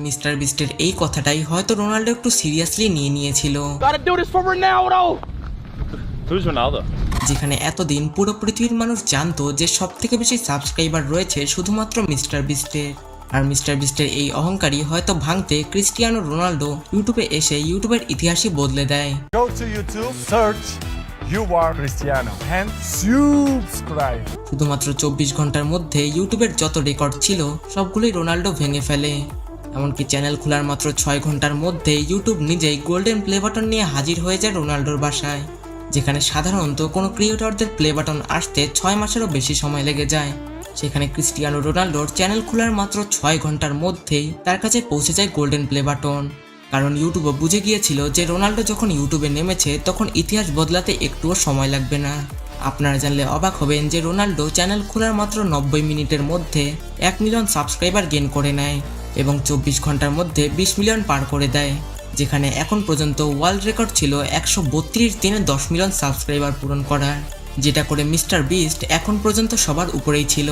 Mister বিস্টের এই কথাটাই হয়তো রোনাল্ডো একটু সিরিয়াসলি নিয়ে নিয়েছিল, Who's Ronaldo? যেখানে এতদিন পুরো পৃথিবীর মানুষ জানতো যে সব থেকে বেশি সাবস্ক্রাইবার রয়েছে শুধুমাত্র মিস্টার বিস্টের। আর মিস্টার বিস্টের এই অহংকারী হয়তো ভাঙতে ক্রিস্টিয়ানো রোনাল্ডো ইউটিউবে এসে ইউটিউবের ইতিহাসই বদলে দেয়। Go to YouTube, search You Are Cristiano and subscribe. শুধুমাত্র 24 ঘন্টার মধ্যে ইউটিউবের যত রেকর্ড ছিল সবগুলোই রোনাল্ডো ভেঙে ফেলে। এমনকি চ্যানেল খোলার মাত্র 6 ঘন্টার মধ্যে ইউটিউব নিজেই গোল্ডেন প্লে বাটন নিয়ে হাজির হয়ে যায় রোনাল্ডোর বাসায়, যেখানে সাধারণত কোনো ক্রিয়েটরদের প্লে বাটন আসতে 6 মাসেরও বেশি সময় লেগে যায়। সেখানে ক্রিস্টিয়ানো রোনাল্ডোর চ্যানেল খোলার মাত্র 6 ঘন্টার মধ্যেই তার কাছে পৌঁছে যায় গোল্ডেন প্লে বাটন। কারণ ইউটিউবও বুঝে গিয়েছিল যে রোনাল্ডো যখন ইউটিউবে নেমেছে তখন ইতিহাস বদলাতে একটুও সময় লাগবে না। আপনারা জানলে অবাক হবেন যে রোনাল্ডো চ্যানেল খোলার মাত্র 90 মিনিটের মধ্যে 1 মিলিয়ন সাবস্ক্রাইবার গেইন করে নেয় এবং 24 ঘন্টার মধ্যে 20 মিলিয়ন পার করে দেয়, যেখানে এখন পর্যন্ত ওয়ার্ল্ড রেকর্ড ছিল 132 দিনে 10 মিলিয়ন সাবস্ক্রাইবার পূরণ করার, যেটা করে মিস্টার বিস্ট এখন পর্যন্ত সবার উপরেই ছিল।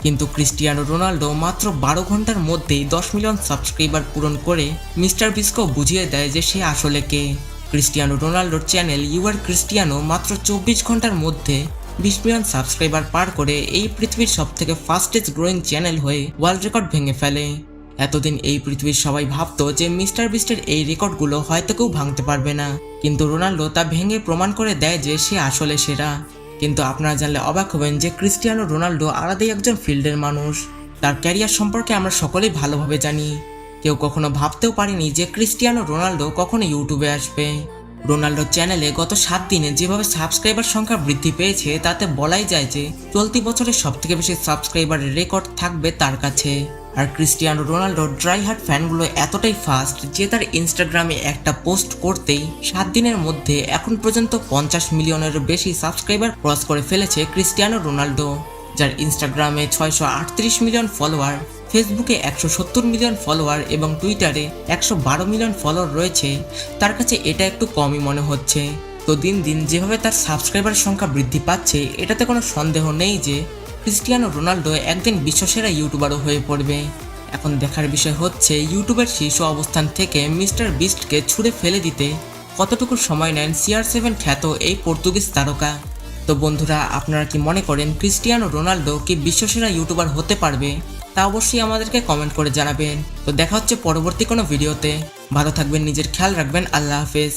কিন্তু ক্রিস্টিয়ানো রোনাল্ডো মাত্র 12 ঘন্টার মধ্যেই 10 মিলিয়ন সাবস্ক্রাইবার পূরণ করে মিস্টার বিস্টকেও বুঝিয়ে দেয় যে সে আসলে কে। ক্রিস্টিয়ানো রোনাল্ডোর চ্যানেল ইউ আর ক্রিস্টিয়ানো মাত্র 24 ঘন্টার মধ্যে 20 মিলিয়ন সাবস্ক্রাইবার পার করে এই পৃথিবীর সবথেকে ফাস্টেস্ট গ্রোয়িং চ্যানেল হয়ে ওয়ার্ল্ড রেকর্ড ভেঙে ফেলে। এতদিন এই পৃথিবীর সবাই ভাবতো যে মিস্টার বিস্টের এই রেকর্ডগুলো হয়তো কেউ ভাঙতে পারবে না, কিন্তু রোনাল্ডো তা ভেঙে প্রমাণ করে দেয় যে সে আসলে সেরা। কিন্তু আপনারা জানলে অবাক হবেন যে ক্রিস্টিয়ানো রোনাল্ডো আলাদাই একজন ফিল্ডের মানুষ। তার ক্যারিয়ার সম্পর্কে আমরা সকলেই ভালোভাবে জানি। কেউ কখনো ভাবতেও পারেনি যে ক্রিস্টিয়ানো রোনাল্ডো কখনো ইউটিউবে আসবে। রোনাল্ডোর চ্যানেলে গত 7 দিনে যেভাবে সাবস্ক্রাইবার সংখ্যা বৃদ্ধি পেয়েছে তাতে বলাই যায় যে চলতি বছরের সবথেকে বেশি সাবস্ক্রাইবারের রেকর্ড থাকবে তার কাছে। আর ক্রিস্টিয়ানো রোনাল্ডোর ড্রাই হার্ট ফ্যানগুলো এতটাই ফাস্ট যে তার ইনস্টাগ্রামে একটা পোস্ট করতেই 7 দিনের মধ্যে এখন পর্যন্ত 50 মিলিয়নেরও বেশি সাবস্ক্রাইবার ক্রস করে ফেলেছে ক্রিস্টিয়ানো রোনাল্ডো, যার ইনস্টাগ্রামে 638 মিলিয়ন ফলোয়ার, ফেসবুকে 170 মিলিয়ন ফলোয়ার এবং টুইটারে 112 মিলিয়ন ফলোয়ার রয়েছে। তার কাছে এটা একটু কমই মনে হচ্ছে। তো দিন দিন যেভাবে তার সাবস্ক্রাইবার সংখ্যা বৃদ্ধি পাচ্ছে এটাতে কোনো সন্দেহ নেই যে ক্রিস্টিয়ানো রোনাল্ডো একদিন বিশ্বসেরা ইউটিউবারও হয়ে পড়বে। এখন দেখার বিষয় হচ্ছে ইউটিউবের শীর্ষ অবস্থান থেকে মিস্টার বিস্টকে ছুঁড়ে ফেলে দিতে কতটুকু সময় নেন CR7 খ্যাত এই পর্তুগিজ তারকা। তো বন্ধুরা, আপনারা কি মনে করেন ক্রিস্টিয়ানো রোনাল্ডো কি বিশ্বসেরা ইউটিউবার হতে পারবে? তা অবশ্যই আমাদেরকে কমেন্ট করে জানাবেন। তো দেখা হচ্ছে পরবর্তী কোনো ভিডিওতে। ভালো থাকবেন, নিজের খেয়াল রাখবেন। আল্লাহ হাফেজ।